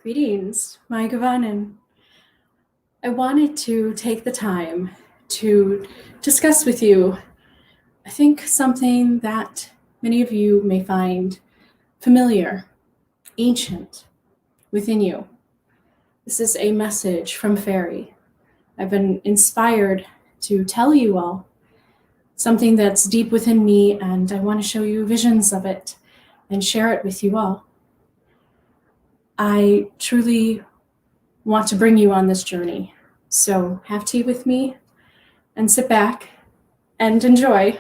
Greetings, my Gavanin. I wanted to take the time to discuss with you, I think, something that many of you may find familiar, ancient within you. This is a message from Faerie. I've been inspired to tell you all something that's deep within me, and I want to show you visions of it and share it with you all. I truly want to bring you on this journey. So have tea with me and sit back and enjoy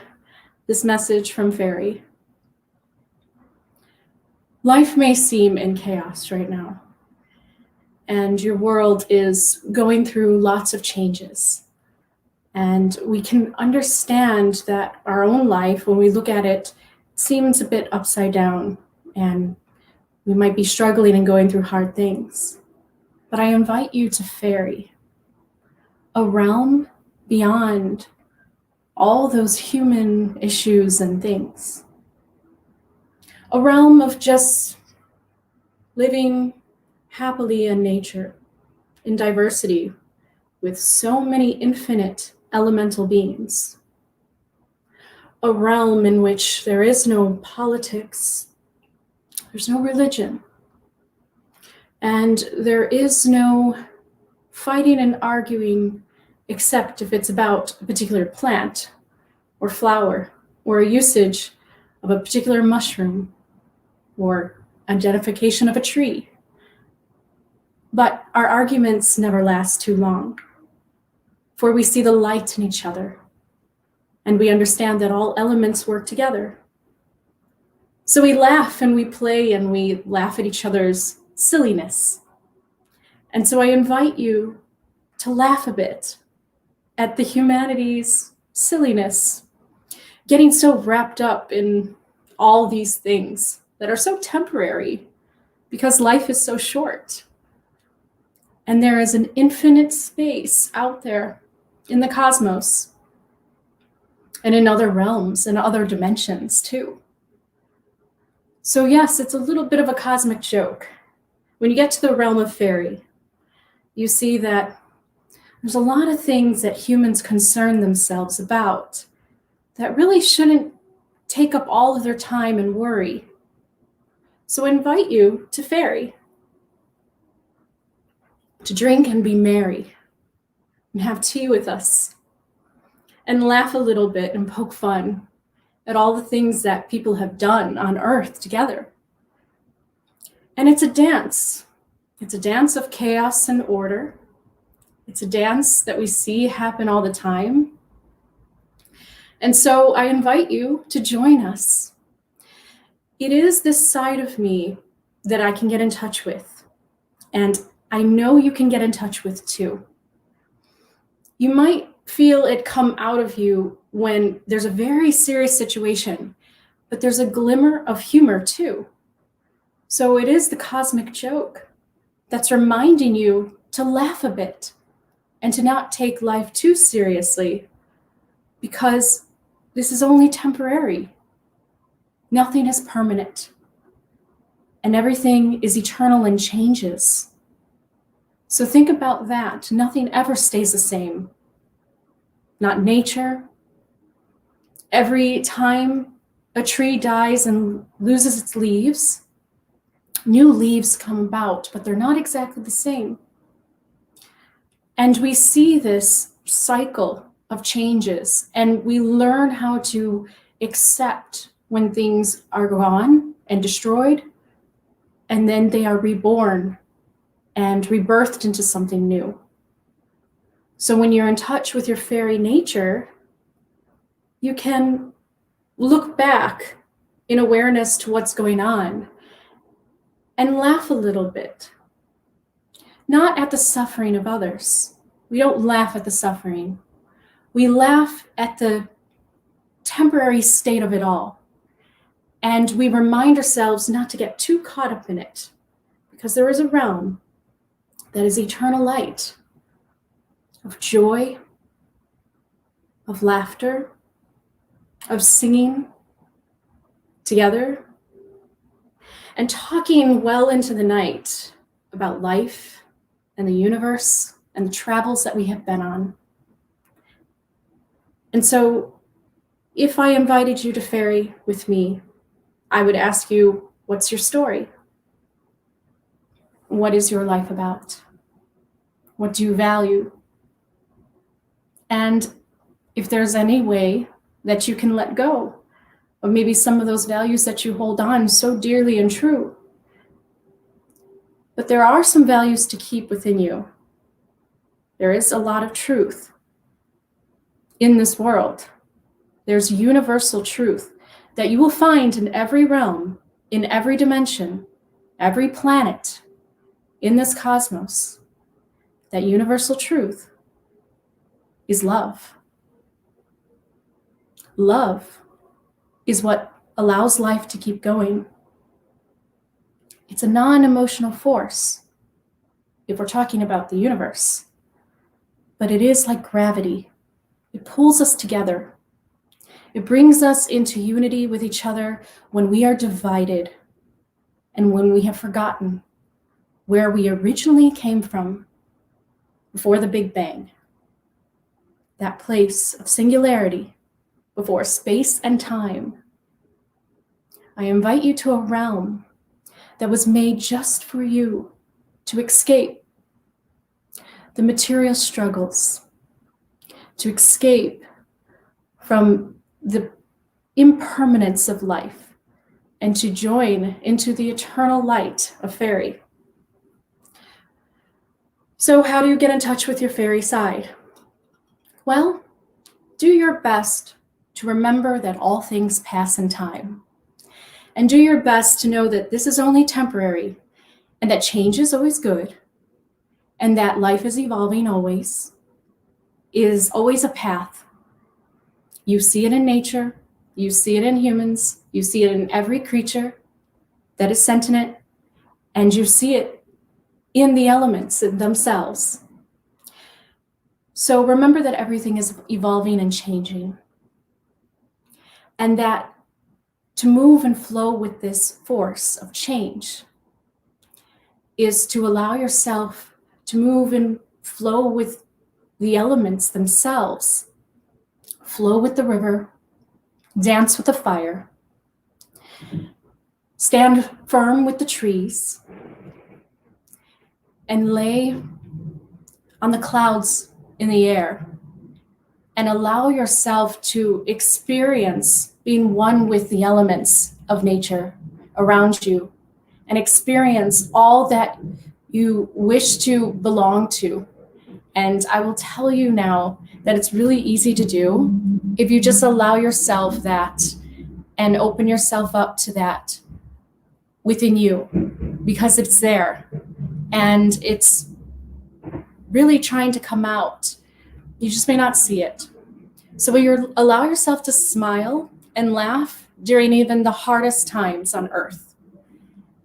this message from Faerie. Life may seem in chaos right now, and your world is going through lots of changes. And we can understand that our own life, when we look at it, seems a bit upside down, and we might be struggling and going through hard things. But I invite you to Faerie, a realm beyond all those human issues and things. A realm of just living happily in nature, in diversity, with so many infinite elemental beings. A realm in which there is no politics, there's no religion, and there is no fighting and arguing except if it's about a particular plant or flower or a usage of a particular mushroom or identification of a tree. But our arguments never last too long, for we see the light in each other, and we understand that all elements work together. So we laugh and we play and we laugh at each other's silliness. And so I invite you to laugh a bit at the humanity's silliness, getting so wrapped up in all these things that are so temporary because life is so short. And there is an infinite space out there in the cosmos and in other realms and other dimensions too. So yes, it's a little bit of a cosmic joke. When you get to the realm of Faerie, you see that there's a lot of things that humans concern themselves about that really shouldn't take up all of their time and worry. So I invite you to Faerie, to drink and be merry, and have tea with us, and laugh a little bit and poke fun at all the things that people have done on Earth together. And it's a dance. It's a dance of chaos and order. It's a dance that we see happen all the time. And so I invite you to join us. It is this side of me that I can get in touch with, and I know you can get in touch with too. You might feel it come out of you when there's a very serious situation, but there's a glimmer of humor too. So it is the cosmic joke that's reminding you to laugh a bit and to not take life too seriously, because this is only temporary. Nothing is permanent, and everything is eternal and changes. So think about that. Nothing ever stays the same. Not nature. Every time a tree dies and loses its leaves, new leaves come about, but they're not exactly the same. And we see this cycle of changes, and we learn how to accept when things are gone and destroyed, and then they are reborn and rebirthed into something new. So when you're in touch with your fairy nature, you can look back in awareness to what's going on and laugh a little bit. Not at the suffering of others. We don't laugh at the suffering. We laugh at the temporary state of it all. And we remind ourselves not to get too caught up in it, because there is a realm that is eternal light, of joy, of laughter, of singing together, and talking well into the night about life and the universe and the travels that we have been on. And so if I invited you to Faerie with me, I would ask you, what's your story? What is your life about? What do you value? And if there's any way that you can let go of maybe some of those values that you hold on so dearly and true. But there are some values to keep within you. There is a lot of truth in this world. There's universal truth that you will find in every realm, in every dimension, every planet in this cosmos. That universal truth is love. Love is what allows life to keep going. It's a non-emotional force if we're talking about the universe, but it is like gravity. It pulls us together. It brings us into unity with each other when we are divided and when we have forgotten where we originally came from before the Big Bang. That place of singularity before space and time. I invite you to a realm that was made just for you to escape the material struggles, to escape from the impermanence of life, and to join into the eternal light of Faerie. So how do you get in touch with your Faerie side? Well, do your best to remember that all things pass in time. And do your best to know that this is only temporary, and that change is always good, and that life is evolving always, is always a path. You see it in nature, you see it in humans, you see it in every creature that is sentient, and you see it in the elements themselves. So remember that everything is evolving and changing, and that to move and flow with this force of change is to allow yourself to move and flow with the elements themselves. Flow with the river, dance with the fire, stand firm with the trees, and lay on the clouds in the air, and allow yourself to experience being one with the elements of nature around you, and experience all that you wish to belong to. And I will tell you now that it's really easy to do if you just allow yourself that and open yourself up to that within you, because it's there and it's really trying to come out. You just may not see it. So when you allow yourself to smile and laugh during even the hardest times on earth,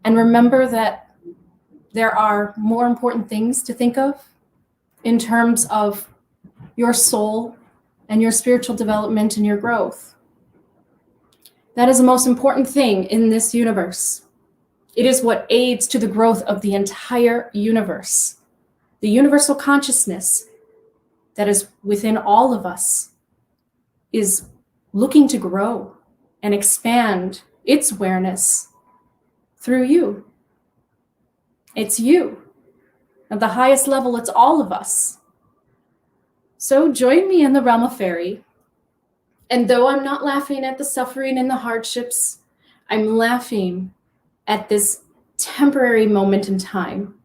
and remember that there are more important things to think of in terms of your soul and your spiritual development and your growth. That is the most important thing in this universe. It is what aids to the growth of the entire universe. The universal consciousness that is within all of us is looking to grow and expand its awareness through you. It's you. At the highest level, it's all of us. So join me in the realm of Faerie. And though I'm not laughing at the suffering and the hardships, I'm laughing at this temporary moment in time.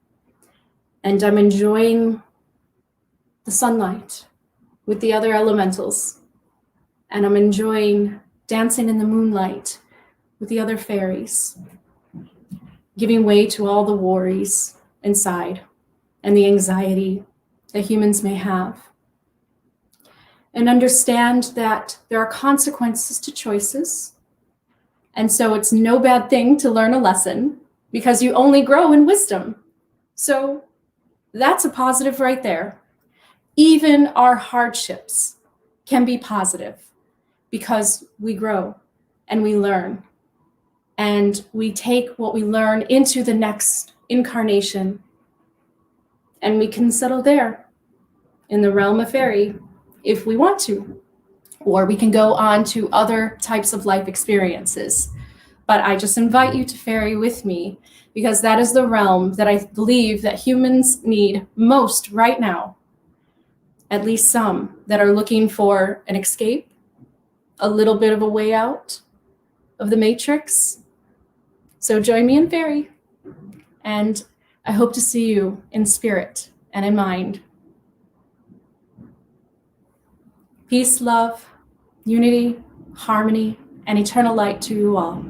And I'm enjoying the sunlight with the other elementals. And I'm enjoying dancing in the moonlight with the other fairies, giving way to all the worries inside and the anxiety that humans may have. And understand that there are consequences to choices. And so it's no bad thing to learn a lesson, because you only grow in wisdom. So that's a positive right there. Even our hardships can be positive, because we grow and we learn. And we take what we learn into the next incarnation And we can settle there in the realm of Faerie if we want to, or we can go on to other types of life experiences. But I just invite you to Faerie with me, because that is the realm that I believe that humans need most right now. At least some that are looking for an escape, a little bit of a way out of the matrix. So join me in Faerie, and I hope to see you in spirit and in mind. Peace, love, unity, harmony, and eternal light to you all.